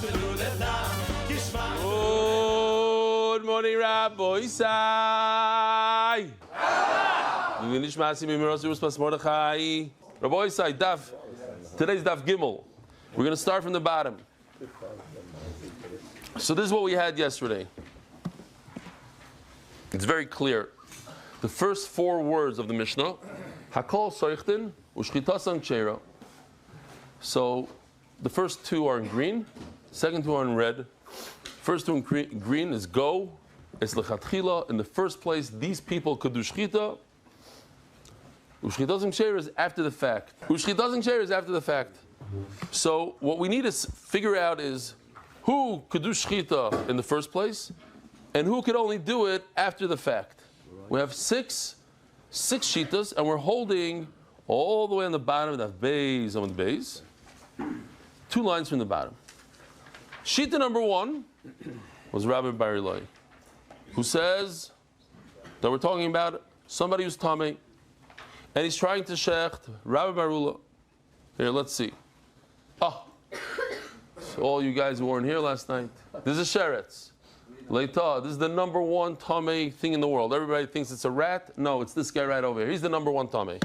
Good morning, Rabbi Isai. Today's Daf Gimel. We're going to start from the bottom. So this is what we had yesterday. It's very clear. The first four words of the Mishnah, Hakol Soichtin Ushchitasan Cheira. So the first two are in green, second two are in red. First two in green is go. It's lechatchila. In the first place, these people could do shchita. Ushchitasan Cheira is after the fact. Ushchitasan Cheira is after the fact. So what we need to figure out is who could do shchita in the first place, and who could only do it after the fact. We have six shitas, and we're holding all the way on the bottom of that base, on the base, 2 lines from the bottom. Shita number 1 was Rabbi Bar Eloi, who says that we're talking about somebody who's Tameh, and he's trying to shecht Rabbi Barula. Here, let's see. So all you guys who weren't here last night, this is Sheretz. Leita, this is the number 1 Tameh thing in the world. Everybody thinks it's a rat. No, it's this guy right over here. He's the number 1 Tameh.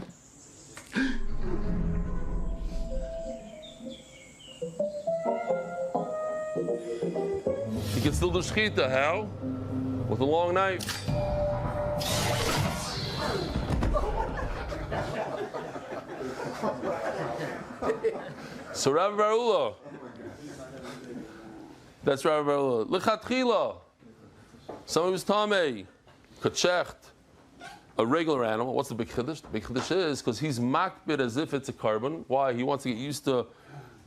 He can still do shchita. How? With a long knife. So Rabbi Barula, that's Rabbi Barula. Lechatchila, somebody who's Tameh could shecht a regular animal. What's the big chiddush? The big chiddush is because he's makbid as if it's a carbon. Why? He wants to get used to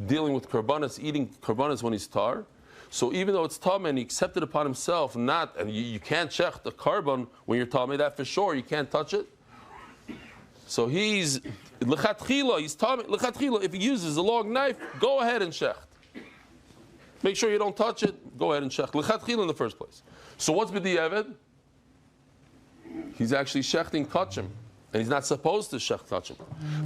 dealing with karbanis, eating karbanis when he's tar. So even though it's tameh and he accepted upon himself, and you can't shecht a carbon when you're tameh, that for sure, you can't touch it. So he's lechatchila, he's tameh lechatchila. If he uses a long knife, go ahead and shecht. Make sure you don't touch it. Go ahead and shecht lechatchila in the first place. So what's b'di'evid? He's actually shechting kachim, and he's not supposed to shecht kachim.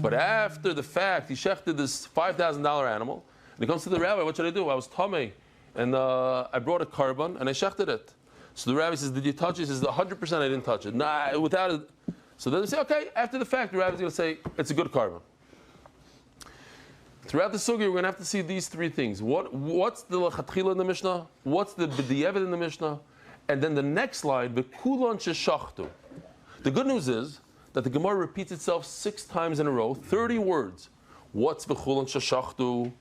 But after the fact, he shechted this $5,000 animal, and he comes to the rabbi. What should I do? I was tameh, and I brought a carbon and I shechted it. So the rabbi says, "Did you touch it?" He says, "100% I didn't touch it." Nah, without it. So then they say, "Okay." After the fact, the rabbi's going to say, "It's a good carbon." Throughout the sugi, we're going to have to see these 3 things. What's the lechatchila in the Mishnah? What's the b'di'evid in the Mishnah? And then the next line, v'kulan sheshachtu. The good news is that the Gemara repeats itself 6 times in a row, 30 words. What's v'kulan sheshachtu?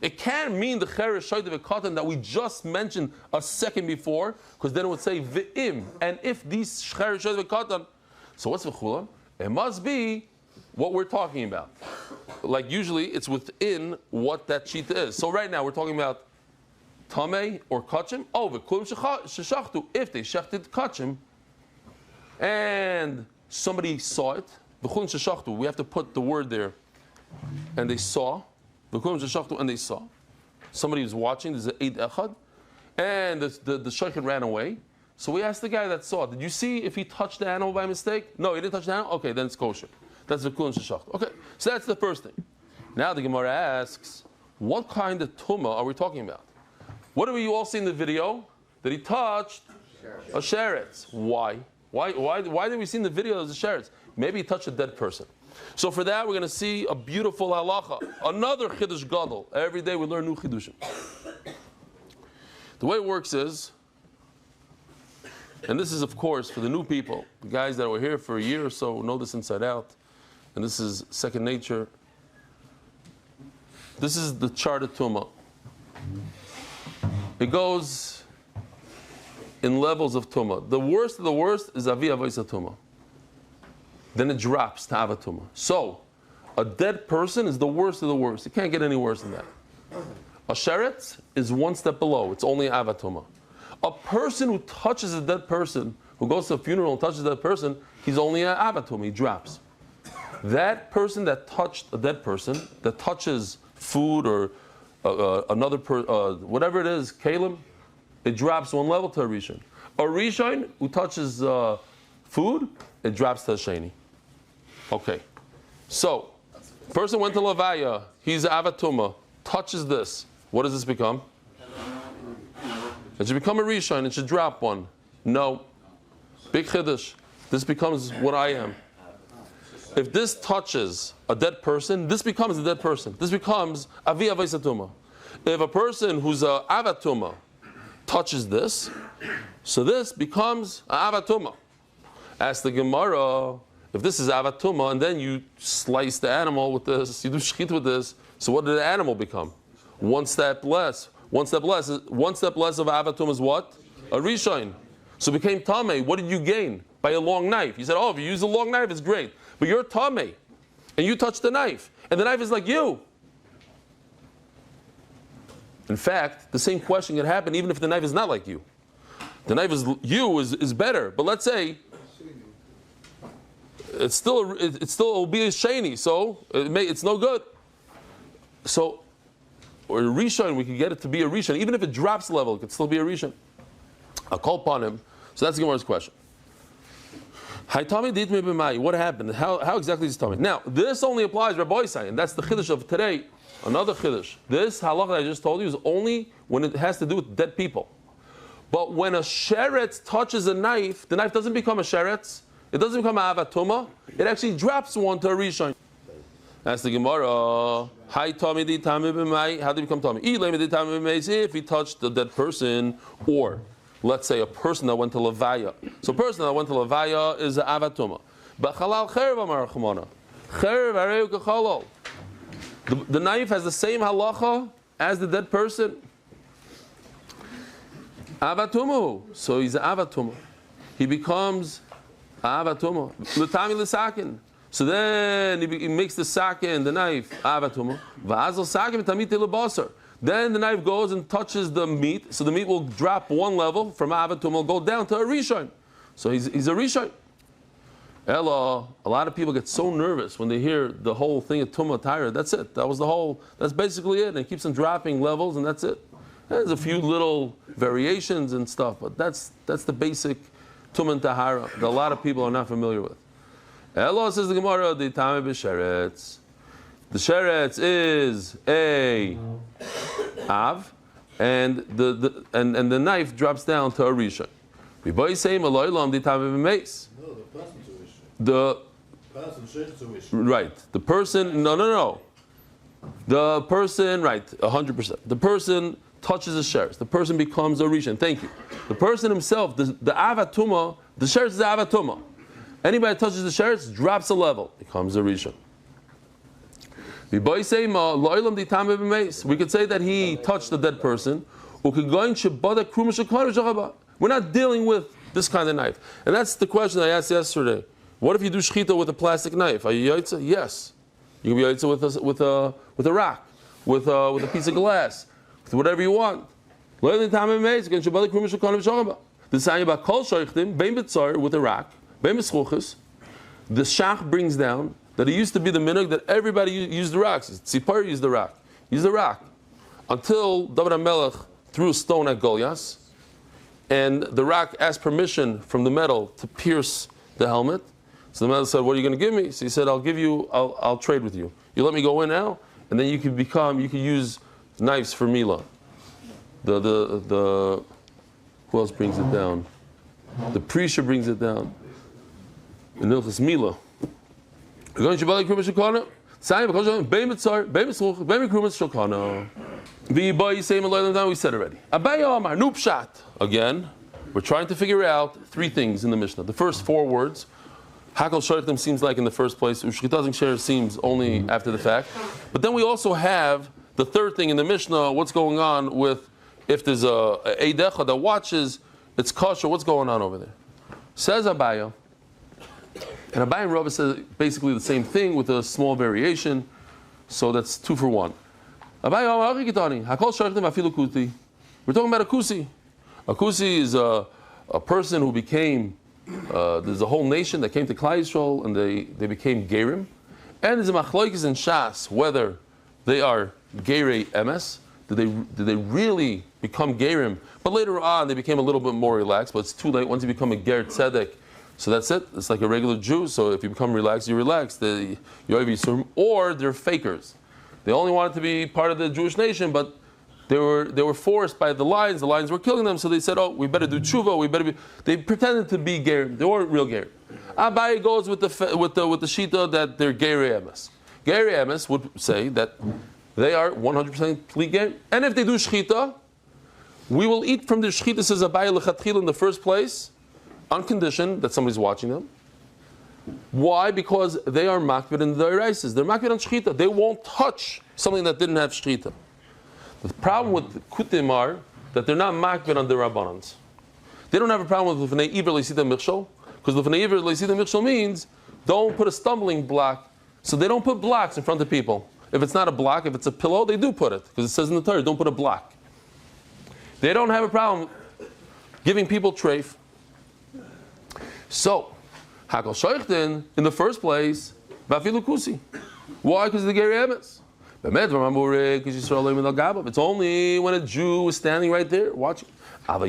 It can't mean the cheresh shayda v'katan that we just mentioned a second before, because then it would say v'im. And if these cheresh shayda v'katan, so what's v'kulan? It must be what we're talking about. Like usually, it's within what that shita is. So right now, we're talking about tameh or kachim. Oh, v'kulam sheshachtu. If they shechted kachim, and somebody saw it, v'kulam sheshachtu. We have to put the word there. And they saw, v'kulam sheshachtu, and they saw. Somebody was watching. There's an eid echad, and the shaykhid ran away. So we asked the guy that saw it, did you see if he touched the animal by mistake? No, he didn't touch the animal? Okay, then it's kosher. That's the v'kulam sheshachtu. Okay, so that's the first thing. Now the Gemara asks, what kind of tumah are we talking about? What do we all see in the video? That he touched a sheretz. Why? Why did we see in the video as a sheretz? Maybe he touched a dead person. So for that, we're going to see a beautiful halacha. Another chiddush gadol. Every day we learn new chiddushim. The way it works is, and this is of course for the new people, the guys that were here for a year or so know this inside out, and this is second nature. This is the chart of tumah. It goes in levels of tumah. The worst of the worst is avi avaisa tumah. Then it drops to ava tumah. So, a dead person is the worst of the worst. It can't get any worse than that. A sheretz is 1 step below. It's only ava tumah. A person who touches a dead person, who goes to a funeral and touches a dead person, he's only an ava tumah. He drops. That person that touched a dead person, that touches food or another whatever it is, kalim, it drops 1 level to a rishon. A rishon who touches food, it drops to a sheni. Okay, so person went to Levaya, he's avatuma, touches this. What does this become? It should become a rishon. It should drop one. No. Big chiddush. This becomes what I am. If this touches a dead person, this becomes a dead person. This becomes avi avaisatuma. If a person who's a avatuma touches this, so this becomes a avatuma. Ask the Gemara, if this is avatuma, and then you slice the animal with this, you do shchit with this, so what did the animal become? One step less. One step less of avatuma is what? A rishon. So it became tamei. What did you gain? By a long knife. You said, oh, if you use a long knife, it's great. But you're tamei, and you touch the knife, and the knife is like you. In fact, the same question can happen even if the knife is not like you. The knife is better, but let's say it will be a sheni, so it's no good. So, or a rishon, we can get it to be a rishon, even if it drops level, it could still be a rishon. I'll call upon him. So that's the Gemara's question. What happened? How exactly is Tommy? Now, this only applies Rabbi Isai, and that's the chiddush of today. Another chiddush. This halacha that I just told you is only when it has to do with dead people. But when a sheretz touches a knife, the knife doesn't become a sheretz. It doesn't become a avatuma. It actually drops one to a rishon. That's the Gemara. Hi Tommy di Tommy b'mai. How did he become Tommy? If he touched the dead person, or let's say a person that went to levaya. So a person that went to levaya is an avatuma. But halal cherev amar chumana. Cherev areu kechalal. The knife has the same halacha as the dead person. Avatumu. So he's an avatuma. He becomes avatuma. L'tami l'sakin. So then he makes the sakin, the knife, avatuma. V'azal sakin tamit l'basar. Then the knife goes and touches the meat. So the meat will drop one level from avatuma, will go down to a rishon. So he's a rishon. Ella, a lot of people get so nervous when they hear the whole thing of Tumah Tyra. That's it. That's basically it. And it keeps on dropping levels, and that's it. There's a few little variations and stuff, but that's the basic Tumah Tahara that a lot of people are not familiar with. Ella says the Gemara, the Tameh b'sheretz. The sheretz is a av, and the knife drops down to a rishon. Riboy say maloylam the Tameh b'meis. The person, no. The person, right, 100%. The person touches the sheretz. The person becomes a rishon. Thank you. The person himself, the avatuma, the sheretz is the avatuma. Anybody that touches the sheretz drops a level, becomes a rishon. We could say that he touched the dead person. We're not dealing with this kind of knife. And that's the question I asked yesterday. What if you do shechita with a plastic knife? Are you yaitza? Yes. You can be yaitza with a rock, with a piece of glass, with whatever you want. The saying about kol shoichtim, bein b'tzar, with a rock, bein b'schuchis, the shach brings down that it used to be the minhag that everybody used the rocks. Tzipar used the rock. Use the rock. Until David HaMelech threw a stone at Goliath, and the rock asked permission from the metal to pierce the helmet. So the man said, "What are you going to give me?" So he said, I'll trade with you. You let me go in now, and then you can use knives for Mila. The who else brings it down? The Prisha brings it down. The Nilchus Mila. We're going to Shabbat Krumas Shulchana. Saying because Beim Mitzar, Beim Mitzruch, Beim Krumas Shulchana. V'Yibai Yisayim Alaylam Down. We said already. Abaya Amar Nupshat. Again, we're trying to figure out three things in the Mishnah. The first four words. Hakol Shortim seems like in the first place. Ushchitazim Sher seems only after the fact. But then we also have the third thing in the Mishnah. What's going on with if there's a Eidecha that watches, it's kosher. What's going on over there? Says Abaya. And Abai and Rava says basically the same thing with a small variation, so that's 2 for 1. We're talking about a kusi. A kusi is a person who became, there's a whole nation that came to Klal Yisrael and they became gerim. And there's a machlokes in Shas whether they are gerei emes. Did they really become gerim? But later on they became a little bit more relaxed, but it's too late. Once you become a ger tzedek, so that's it. It's like a regular Jew. So if you become relaxed, you're relaxed. Or they're fakers. They only wanted to be part of the Jewish nation, but They were forced by the lions. The lions were killing them, so they said, "Oh, we better do tshuva. They pretended to be gerim. They weren't real gerim." Abaye goes with the shita that they're gerei emes. Gerei emes would say that they are 100% gerim, and if they do shchita, we will eat from the shchita. Says Abaye lechatchila in the first place, on condition that somebody's watching them. Why? Because they are makbid in the daireises. They're makbid on shchita. They won't touch something that didn't have shchita. The problem with kutim are that they're not makbid on the rabbanans. They don't have a problem with l'fnei iver leisida michshol, because l'fnei iver leisida michshol means don't put a stumbling block. So they don't put blocks in front of people. If it's not a block, if it's a pillow, they do put it, because it says in the Torah, don't put a block. They don't have a problem giving people treif. So, hakol shoichtin, in the first place, bafilu kusi. Why? Because of the gerei emes. It's only when a Jew is standing right there watching. But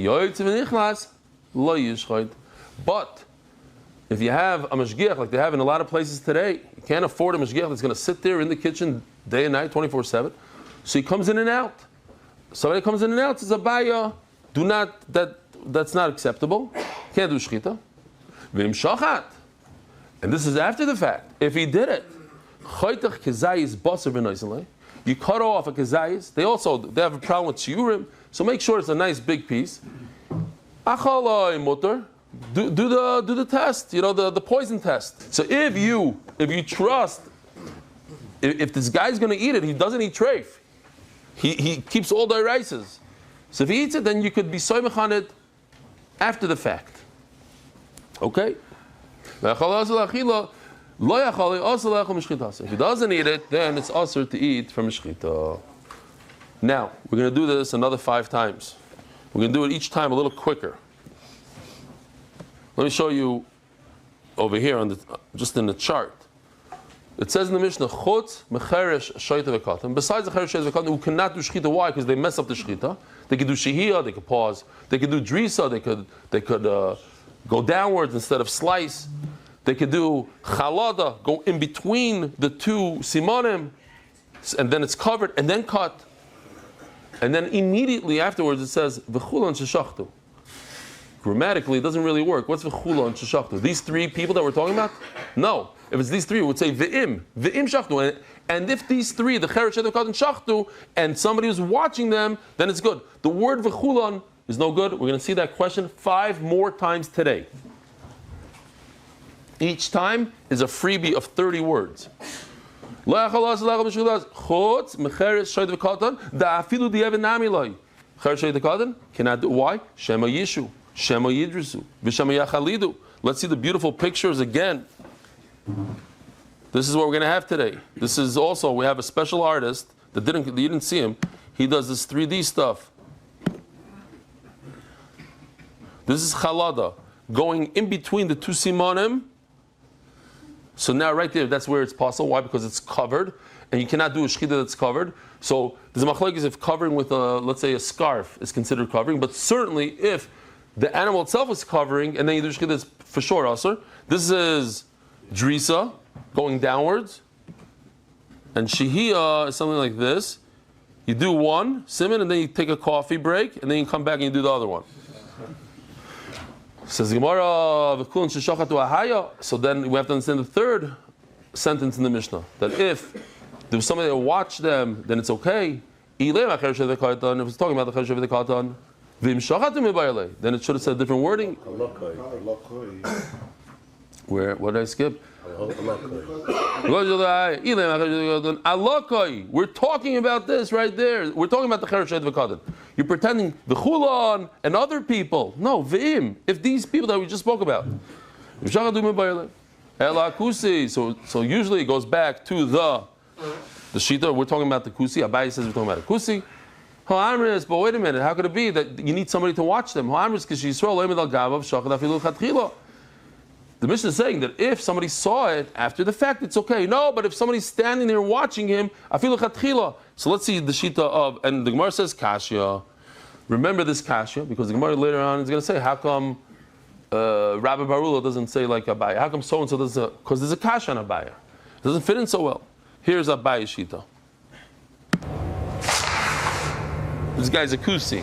if you have a mashgiach like they have in a lot of places today, you can't afford a mashgiach that's going to sit there in the kitchen day and night, 24/7. So he comes in and out. Somebody comes in and out, says Abaya, that's not acceptable. Can't do shchita. V'im shachat. And this is after the fact. If he did it, you cut off a kezayis. They have a problem with shiurim, so make sure it's a nice big piece. Achalai mutter. Do the test, the poison test. So if you trust, if this guy's going to eat it, he doesn't eat treif. He keeps all the rices. So if he eats it, then you could be soymech on it after the fact. Okay. If he doesn't eat it, then it's also to eat from shchita. Now, we're going to do this another 5 times. We're going to do it each time a little quicker. Let me show you over here just in the chart. It says in the Mishnah, Chutz mecheresh shayta v'katan. Besides the cheresh shayta v'katan, who cannot do shchita. Why? Because they mess up the shchita. They could do shehiyah, they could pause. They could do drisa, they could go downwards instead of slice. They could do chalada, go in between the 2 simonim, and then it's covered, and then cut. And then immediately afterwards it says, v'chulan sheshachtu. Grammatically, it doesn't really work. What's v'chulan sheshachtu? These 3 people that we're talking about? No. If it's these 3, it would say v'im shachtu. And if these 3, the cheresh shayta v'katan shachtu, and somebody who's watching them, then it's good. The word v'chulan is no good. We're going to see that question 5 more times today. Each time is a freebie of 30 words. Cannot do. Why? Shema Yishu, Shema Yidrisu, V'Shema Yachalidu. Let's see the beautiful pictures again. This is what we're going to have today. This is also, we have a special artist that you didn't see him. He does this 3D stuff. This is chalada, going in between the 2 simonim. So now right there, that's where it's possible. Why? Because it's covered, and you cannot do a shchita that's covered. So there's a machlokes if covering with let's say a scarf is considered covering, but certainly if the animal itself is covering, and then you do shchita, that's for sure also. This is drisa, going downwards, and shehiyah is something like this. You do 1 simon, and then you take a coffee break, and then you come back and you do the other one. Says Gemara, so then we have to understand the 3rd sentence in the Mishnah, that if there was somebody that watched them, then it's okay. If it's talking about the cheresh shayta v'katan, then it should have said different wording. What did I skip? We're talking about this right there. We're talking about the cheresh shayta v'katan. You're pretending the chulan and other people. No, v'im. If these people that we just spoke about. So usually it goes back to the shita. We're talking about the kusi. Abaye says we're talking about the kusi. But wait a minute. How could it be that you need somebody to watch them? The Mishnah is saying that if somebody saw it after the fact, it's okay. No, but if somebody's standing there watching him, afilu chatchila. So let's see the shita of, and the Gemara says kasha. Remember this kasha, because the Gemara later on is going to say, how come Rabbi Barula doesn't say like Abaye? How come so and so doesn't? Because there's a kasha on Abaye. It doesn't fit in so well. Here's Abaye shita. This guy's a kusi.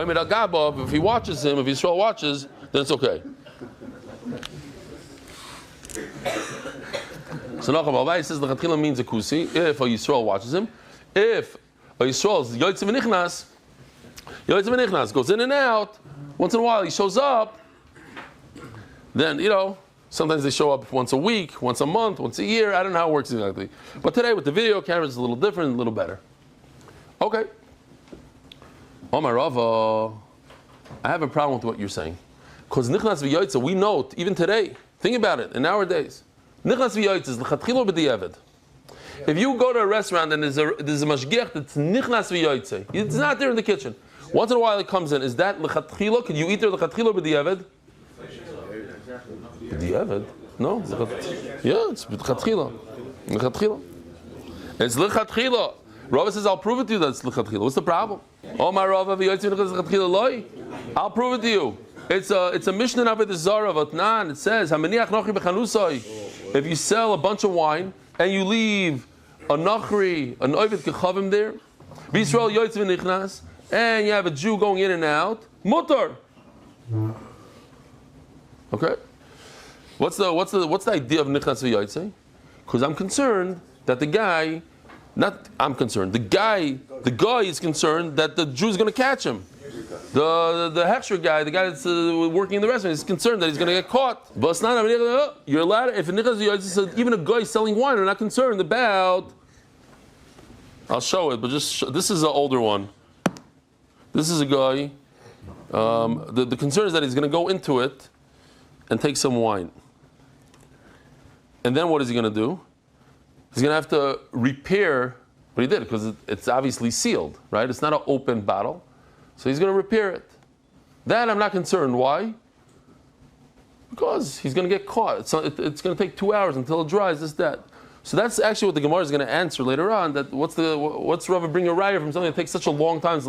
If he watches him, if Yisrael watches, then it's okay. So Nachum Alvai says the Chatchila means a kusi if a Yisrael watches him. If a Yisrael is Yotzim V'nichnas, goes in and out, once in a while he shows up, then, sometimes they show up once a week, once a month, once a year. I don't know how it works exactly. But today with the video cameras, it's a little different, a little better. Okay. Omar Rava, I have a problem with what you're saying. Because Nichnas V'Yoytze, we note, even today, think about it, in our days, Nichnas V'Yoytze is l'chatchilo b'di'evid. If you go to a restaurant and there's a mashgiach that's Nichnas V'Yoytze, it's not there in the kitchen. Once in a while it comes in. Is that l'chatchilo? Can you eat there l'chatchilo b'di'evid? B'di'evid? No. Yeah, it's l'chatchilo. L'chatchilo. It's l'chatchilo. Rava says, I'll prove it to you that it's l'chatchila. What's the problem? Oh, my Rava, I'll prove it to you. It's a Mishnah of the Zara of Atnan. It says, if you sell a bunch of wine and you leave a nachri, an oivet kechavim there, B'Yisrael yoytz v'nichnas, and you have a Jew going in and out, mutar. Okay. What's the idea of nichnas v'yoytze? Because I'm concerned that the guy. The guy is concerned that the Jew is going to catch him. The Heksher guy, the guy that's working in the restaurant, is concerned that he's going to get caught. But you're allowed, if even a guy selling wine, are not concerned about. I'll show it, but this is an older one. This is a guy. The concern is that he's going to go into it and take some wine. And then what is he going to do? He's going to have to repair what he did because it's obviously sealed, right? It's not an open bottle. So he's going to repair it. That I'm not concerned. Why? Because he's going to get caught. It's going to take 2 hours until it dries, that. So that's actually what the Gemara is going to answer later on. That what's Rava bring a raya from something that takes such a long time?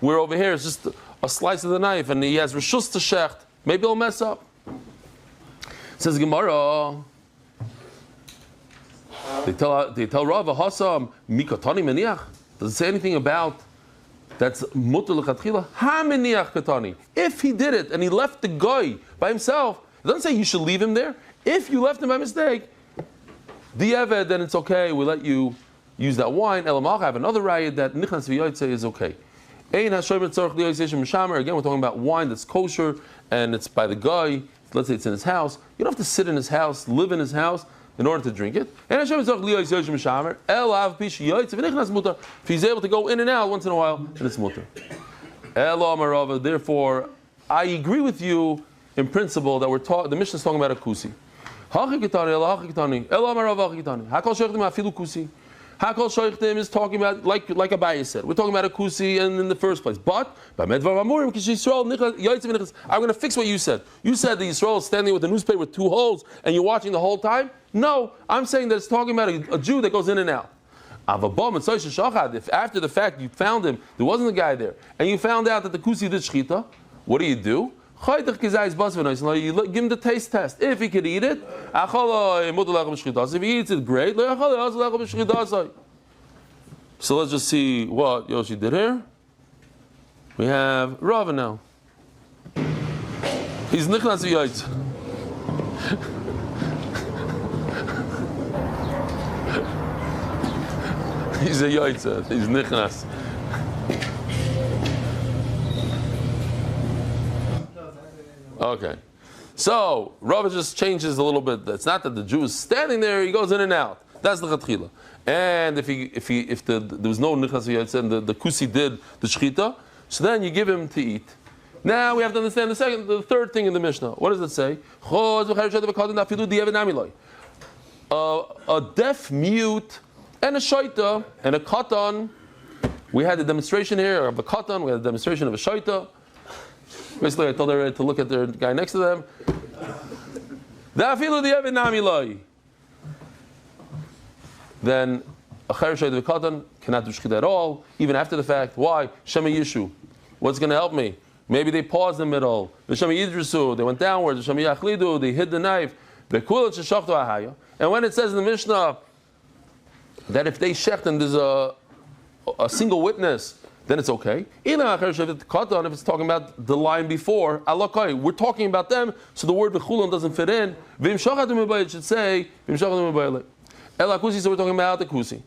Where over here it's just a slice of the knife and he has reshus to shecht. Maybe he'll mess up. Says Gemara. They tell Rava Hasam mikatani meniach. Does it say anything about that's mutar l'chatchila? Ha meniach katani. If he did it and he left the guy by himself, it doesn't say you should leave him there. If you left him by mistake, the eved, then it's okay. We let you use that wine. Elamach, I have another raya that nichnas v'yoytze is okay. Ein hashoyim tzorich liyoyzeshim mishamer. Again, we're talking about wine that's kosher and it's by the guy. Let's say it's in his house. You don't have to sit in his house, live in his house in order to drink it. If he's able to go in and out once in a while, then it's mutar. Therefore, I agree with you in principle that the Mishnah is talking about a kusi. Hakol Shoichtim is talking about, like Abaye said, we're talking about a kusi and in the first place. But, I'm going to fix what you said. You said that Yisrael is standing with a newspaper with 2 holes and you're watching the whole time? No, I'm saying that it's talking about a Jew that goes in and out. If after the fact you found him, there wasn't a guy there, and you found out that the kusi did shchita, what do? You give him the taste test. If he could eat it, if he eats it, great. So let's just see what Yoshi did here. We have Rava now. He's nichnas v'yoytze. He's a yoytze. He's nichnas. Okay, so Rava just changes a little bit. It's not that the Jew is standing there; he goes in and out. That's the chatchila. And if there was no nichnas v'yoytze and the kusi did the shchita, so then you give him to eat. Now we have to understand the third thing in the Mishnah. What does it say? A deaf, mute, and a shaita and a katan. We had a demonstration here of a katan. We had a demonstration of a shaita. Basically, I told her to look at the guy next to them. Then a chayrushay v'katan cannot do shchita at all, even after the fact. Why? Shema Yishu. What's going to help me? Maybe they paused in the middle. Shema Yidrusu. They went downwards. Shema Yachlidu. They hid the knife. And when it says in the Mishnah that if they shecht and there's a single witness, then it's okay. If it's talking about the line before, we're talking about them, so the word v'chulon doesn't fit in. It should say so we're talking about the kusi.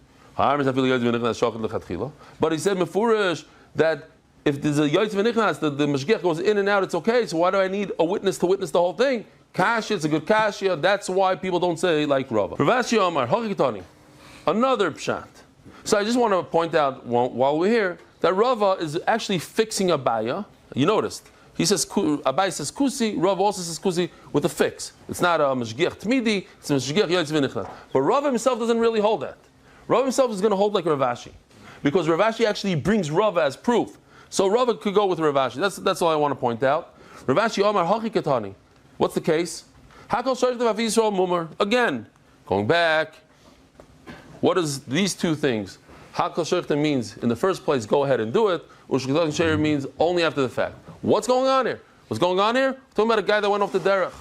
But he said mefurish that if there's a yotz v'nichnas, the mashgiach goes in and out, it's okay. So why do I need a witness to witness the whole thing? Kashya, it's a good kashya. That's why people don't say like Rava. Rav Amar, another pshat. So I just want to point out while we're here that Rava is actually fixing Abaya. You noticed. He says, Abaya says kusi, Rava also says kusi with a fix. It's not a mashgiach tmidi, it's a mashgiach yotz v'nichnas. But Rava himself doesn't really hold that. Rava himself is going to hold like Rav Ashi. Because Rav Ashi actually brings Rava as proof. So Rava could go with Rav Ashi. That's all I want to point out. Rav Ashi Omar Hachi Katani. What's the case? Hakol Shayach Devav Yisrael Mumar. Again, going back. What is these two things? Hakol Shayach means in the first place, go ahead and do it. Ushkatan Shayach means only after the fact. What's going on here? What's going on here? We're talking about a guy that went off the derech.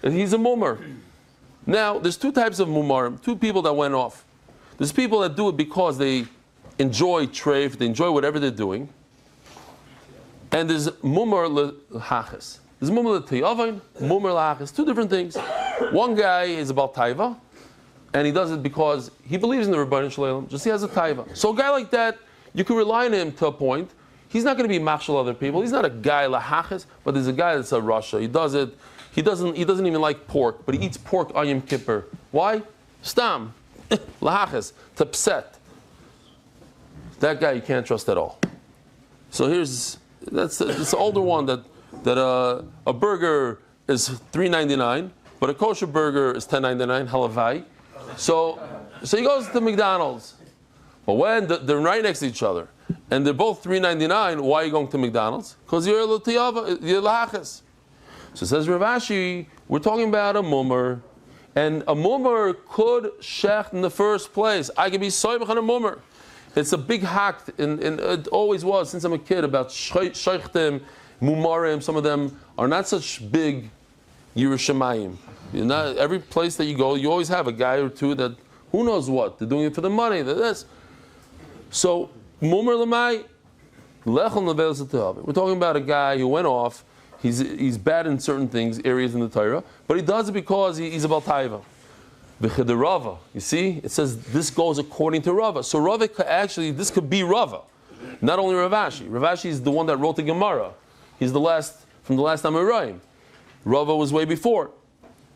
And he's a mumar. Now, there's two types of mumar, two people that went off. There's people that do it because they enjoy treif, they enjoy whatever they're doing. And there's mumar lehachas. There's mumar l'tiyavain, mumar lehachas. Two different things. One guy is about taiva, and he does it because he believes in the Rebbeinu Shalom, just he has a taiva. So a guy like that, you can rely on him to a point. He's not going to be machshel other people. He's not a guy lahachas, but there's a guy that's a rasha. He does it. He doesn't even like pork, but he eats pork on Yom Kippur. Why? Stam. Lahachas. To upset. That guy you can't trust at all. So that's the older one that a burger is $3.99, but a kosher burger is $10.99. Halavai. So he goes to McDonald's. But when they're right next to each other and they're both $3.99, why are you going to McDonald's? Because you're lahachas. So it says Rav Ashi, we're talking about a mummer, and a mummer could shecht in the first place. I can be soymach on a mummer. It's a big hack, and it always was since I'm a kid about sheichtim, mumarim. Some of them are not such big Yerushalayim. Every place that you go, you always have a guy or two that who knows what they're doing it for the money. This. So mummer lemai lechol neveil zetav. We're talking about a guy who went off. He's bad in certain things, areas in the Torah, but he does it because he's about taiva. V'chid Rava. You see, it says this goes according to Rava. So Rava actually, this could be Rava, not only Rav Ashi. Rav Ashi is the one that wrote the Gemara. He's the last from the last Amoraim. Rava was way before,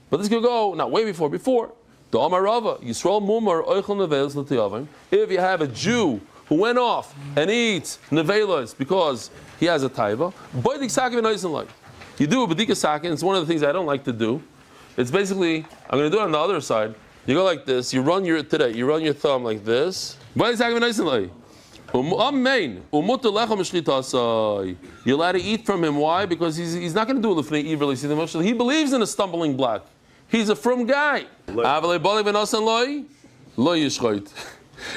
but this could go not way before. The Amar Rava Yisrael Mumar Oichel Nevelos L'Tiyavim. If you have a Jew who went off and eats nevelos because he has a taiva, boidik sakin and like. You do a b'dika sakin. It's one of the things I don't like to do. It's basically I'm going to do it on the other side. You go like this. You run your thumb like this. Boidik sakin and like. You're allowed to eat from him. Why? Because he's not going to do it l'fnei iver. He believes in a stumbling block. He's a frum guy.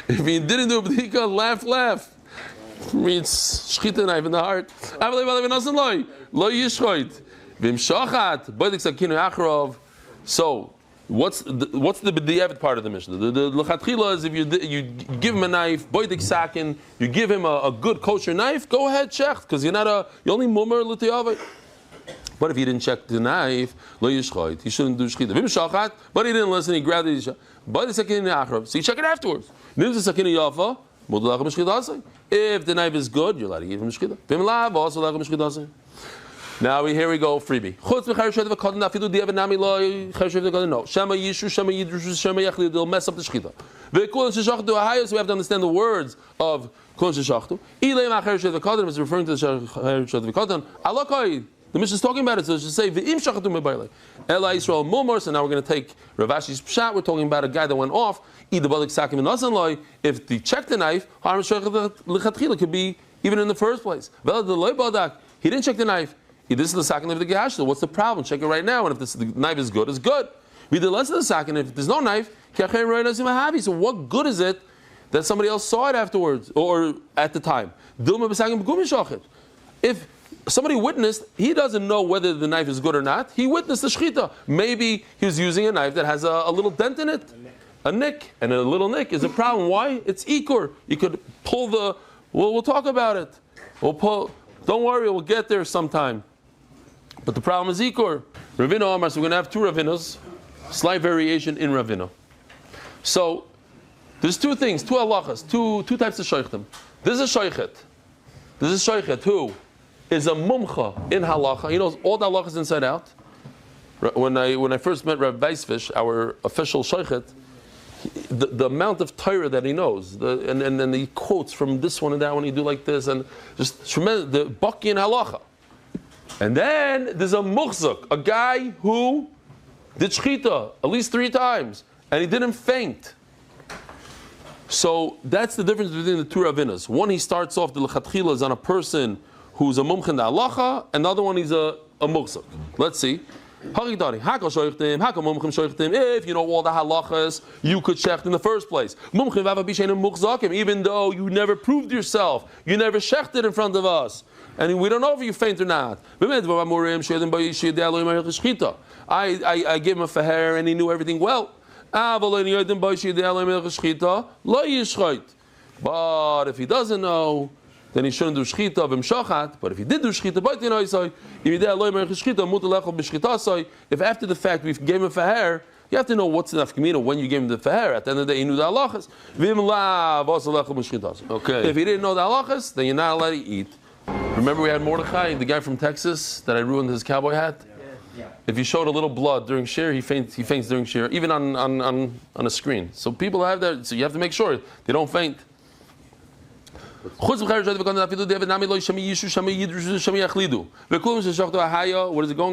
If he didn't do a b'dika, laugh. Means shchita knife in the heart. So what's the b'diavad part of the Mishnah? The lechatchila is if you give him a knife, boidik sakin, you give him a good kosher knife, go ahead shecht, because you're only mumar l'tiyavad. But if he didn't check the knife, lo yishchoit, he shouldn't do shchita. Vim shachat, but he didn't listen, he grabbed it, boidik sakin achrav, so you check it afterwards. If the knife is good, you're allowed to give him shchita. Vim lav, also allowed to give him shchita. Now here we go, freebie. No. Shema Yishu, Shema Yidrush, Shema Yachli, they'll mess up the shchita. So we have to understand the words of Kulon Sheshachtu. Is referring to the Shechad V'Kotan. The Mishnah is talking about it, so it should say V'im Shachatu Mebailei. Eli Yisrael Mumar. So now we're going to take Rav Ashi's pshat. We're talking about a guy that went off. Either Balik Sakim and Nasan Loi. If they checked the knife, Haram Shechad L'Chatchila could be even in the first place. He didn't check the knife. This is the sakin of the gash. So what's the problem? Check it right now. And if the knife is good, it's good. Be the less of the sakin. If there's no knife, so what good is it that somebody else saw it afterwards or at the time? If somebody witnessed, he doesn't know whether the knife is good or not. He witnessed the shchita. Maybe he was using a knife that has a little dent in it. a nick, and a little nick is a problem. Why? It's ikur. You could pull the. We'll talk about it. We'll pull. Don't worry, we'll get there sometime. But the problem is ikur. Ravina Amar. So we're going to have two Ravinos. Slight variation in Ravina. So there's two things, two halachas, two types of shaykhim. This is a shaykhet. This is a shaykhet who is a mumcha in halacha. He knows all the halachas inside out. When I first met Rav Weisfish, our official shaykhet, the amount of Torah that he knows, and then he quotes from this one and that one, he do like this, and just tremendous, the baki in halacha. And then there's a muchzak, a guy who did shchita at least 3 times, and he didn't faint. So that's the difference between the two Ravinas. One, he starts off, the lechatchila is on a person who's a mumch in the halacha, and the other one is a muchzak. Let's see. If you know all the halachas, you could shecht in the first place. Even though you never proved yourself, you never shechted in front of us, and we don't know if you faint or not. I gave him a faher and he knew everything well. But if he doesn't know, then he shouldn't do shchita of him shachat. But if he did do shchita, if after the fact we gave him a faher, you have to know what's the nafkamina when you gave him the faher. At the end of the day, he knew the halachas. Okay. If he didn't know the halachas, then you're not allowed to eat. Remember we had Mordechai, the guy from Texas that I ruined his cowboy hat? Yeah. If you showed a little blood during shir, he faints during shir, even on a screen. So people have that, so you have to make sure they don't faint. What is it going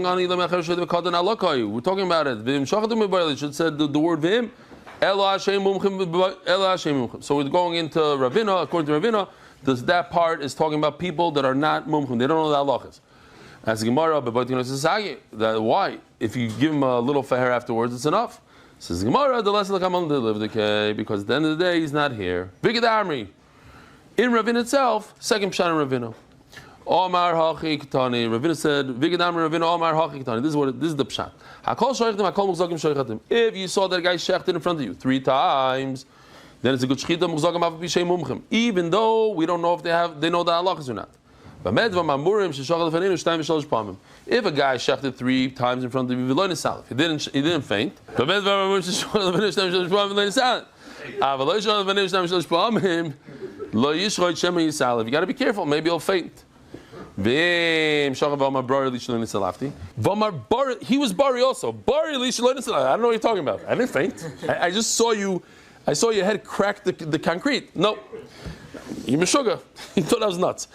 on? We're talking about it. It should said the word v'him. So we're going into Ravina. According to Ravina, that part is talking about people that are not mumchim. They don't know the halachas. As Gemara, that why? If you give him a little faher afterwards, it's enough. Says Gemara, the lesson because at the end of the day, he's not here. In Ravina itself, second pshat in Ravina. Omar hachi ketani. Ravina said, "Vigadam Ravina Omar hachi ketani." This is the pshat. Hakol shoychtim, hakol muzagim shoychatim. If you saw that guy shechted in front of you 3 times, then it's a good shchita muzagim av b'shem mumchim. Even though we don't know if they know the halachas or not. If a guy shechted 3 times in front of you, he didn't faint. If you got to be careful, maybe he'll faint. He was bari also. I don't know what you're talking about. I didn't faint. I just saw you. I saw your head crack the concrete. No. You sugar. He thought I was nuts.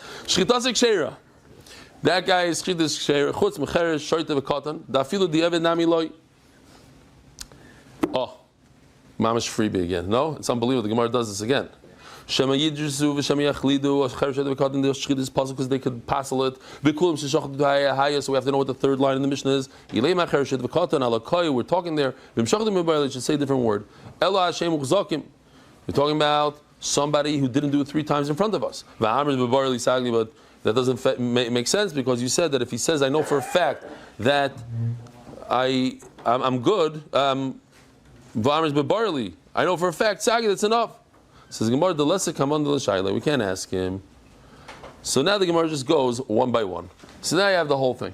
That guy is shchitas ksheira. Chutz mecheres shoyte v'katan. Dafilu di'eved nami loy. Oh, mamash freebie again. No, it's unbelievable. The Gemara does this again. Shema yidrusu v'shema yachlidu. Cheres shoyte v'katan. They'll shchit this puzzle because they could passel it. V'kulim sheshachtu haya. So we have to know what the third line in the Mishnah is. Ilei macheres shoyte v'katan alakoy. We're talking there. V'mshachtu mibayel. It should say a different word. Ela Hashem u'chzakim. We're talking about somebody who didn't do it 3 times in front of us. But that doesn't make sense because you said that if he says, I know for a fact that I'm good, I know for a fact, that's enough. Says Gemara, the lesser come under the shaila. We can't ask him. So now the Gemara just goes one by one. So now you have the whole thing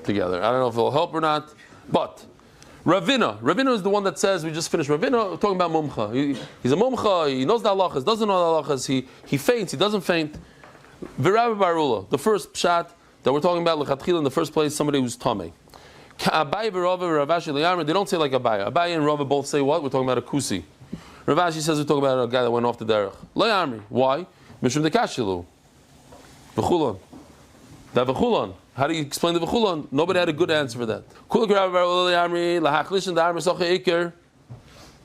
together. I don't know if it'll help or not, but Ravina is the one that says, we just finished Ravina, we're talking about mumcha. He's a mumcha, he knows the halachas, doesn't know the halachas, he faints, he doesn't faint. V'Rabbi Barula, the first pshat that we're talking about, lechatchila in the first place, somebody who's tamei. Abaye v'Rava v'Ravashi l'Yarma, they don't say like Abaye. Abaye and Rava both say what? We're talking about a kusi. Ravashi says we're talking about a guy that went off the derech. L'Yarmi, why? Mishum dekashilu. V'chulan. That v'chulan. How do you explain the v'chulan? Nobody had a good answer for that.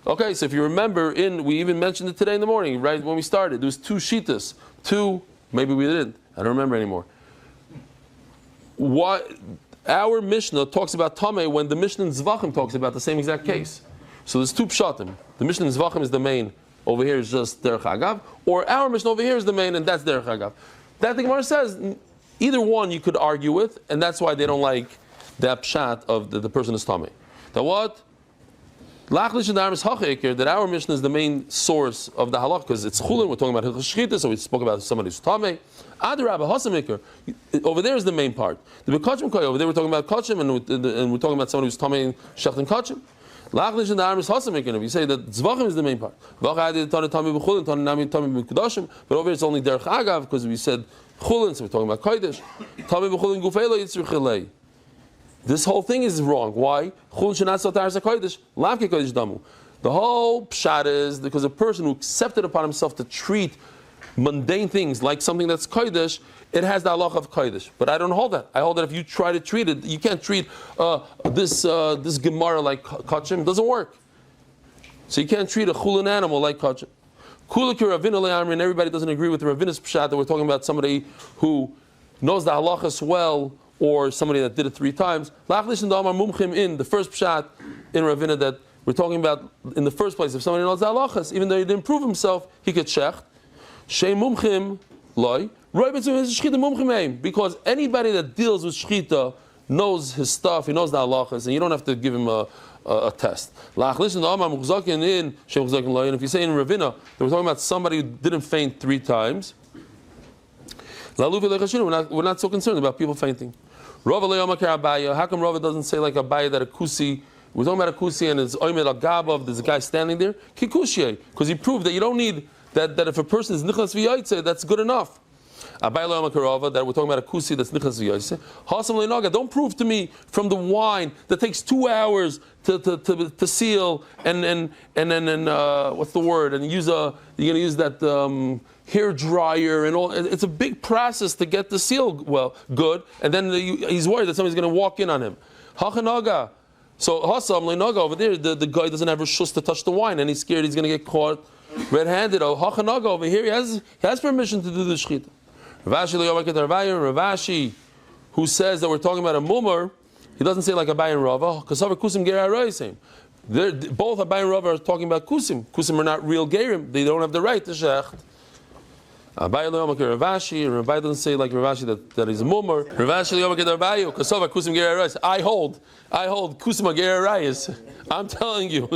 Okay, so if you remember, we even mentioned it today in the morning, right when we started. There was 2 shitas. 2, maybe we didn't. I don't remember anymore. Our Mishnah talks about Tameh when the Mishnah in Zvachim talks about the same exact case. So there's 2 pshatim. The Mishnah in Zvachim is the main. Over here is just Derech Hagav. Or our Mishnah over here is the main, and that's Derech Hagav. That the Gemara says, either one you could argue with, and that's why they don't like that pshat of the person is tamei. That what? That our mission is the main source of the halach because it's Chullin. We're talking about Hilchos Shchita, so we spoke about somebody who's tamei. Adarabba Hasamikar. Over there is the main part. The Bekachim Koy. Over there we're talking about Kachim, and we're talking about somebody who's tamei and Shecht and Kachim. Lachlish and the arm is Hasamikar. If you say that Zvachim is the main part, but over here it's only Derech Agav because we said Chullin, so we're talking about Kodesh. Tamei b'Chullin Gufei lo Yitzur Chilei. This whole thing is wrong. Why? The whole pshat is because a person who accepted upon himself to treat mundane things like something that's kodesh, it has the halach of kodesh. But I don't hold that. I hold that if you try to treat it, you can't treat this gemara like kachim. It doesn't work. So you can't treat a chulin animal like kachim. Kulakir Ravina le'amrin, and everybody doesn't agree with the Ravina's pshat that we're talking about somebody who knows the halachas well, or somebody that did it 3 times. Lachlish and Damar Mumchim in the first pshat in Ravina that we're talking about in the first place. If somebody knows the halachas, even though he didn't prove himself, he could shecht. Shei Mumchim loy. Because anybody that deals with shchita knows his stuff, he knows the halachas, and you don't have to give him a test. Lachlish and Damar Mumchim in Shei Mumchim loy. And if you say in Ravina that we're talking about somebody who didn't faint 3 times, we're not so concerned about people fainting. How come Rava doesn't say like Abaya that a kusi? We're talking about a kusi and it's oimed al gabav. There's a guy standing there. Kikushye, because he proved that you don't need that if a person is nichlas v'yaitze, that's good enough. Abaya lo Rava that we're talking about a kusi that's nichlas v'yaitze. Hasam leinaga. Don't prove to me from the wine that takes 2 hours to seal and then what's the word? And you're gonna use that. Hair dryer and all. It's a big process to get the seal good, and then he's worried that somebody's going to walk in on him. Hachanaga. So Hasam leinaga over there, the guy doesn't have a shus to touch the wine, and he's scared he's going to get caught red-handed. Oh, Hachanaga over here, he has permission to do the shchita. Ravashi, who says that we're talking about a mummer, he doesn't say like Abai and Rava, because kusim gerai same. Both Abai and Rava are talking about kusim. Kusim are not real gerim; they don't have the right to shecht. Abai lo yomak Ravashi, and Abai doesn't say like Ravashi that he's a mummer. Ravashi lo yomak Abayu, kasova kusim gerai. I hold kusim gerai. I'm telling you,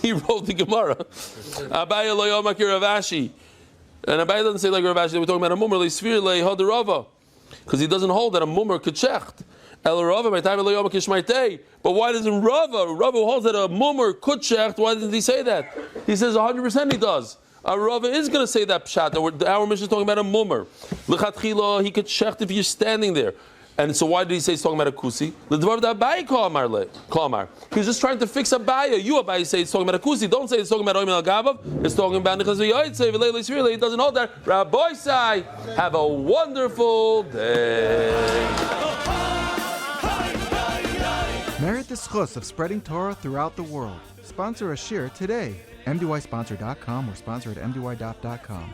he wrote the Gemara. Abai lo yomak Ravashi, and Abai doesn't say like Ravashi that we're talking about a mummer. Leisfir le hadarava, because he doesn't hold that a mummer could shecht. El Rava my time lo yomak ishmaitei. But why doesn't Rava holds that a mummer could shecht? Why doesn't he say that? He says 100% he does. Rava is going to say that pshat. Our mission is talking about a mummer. L'chatchila, he could shecht if you're standing there. And so why did he say he's talking about a kusi? He's just trying to fix Abaya. You Abaya say he's talking about a kusi. Don't say it's talking about oimel gavav. It's talking about nichas v'yoytze. He doesn't hold that. Rabbi Sai, have a wonderful day. Merit the schus of spreading Torah throughout the world. Sponsor a shir today. MDYsponsor.com or sponsor at MDY.com.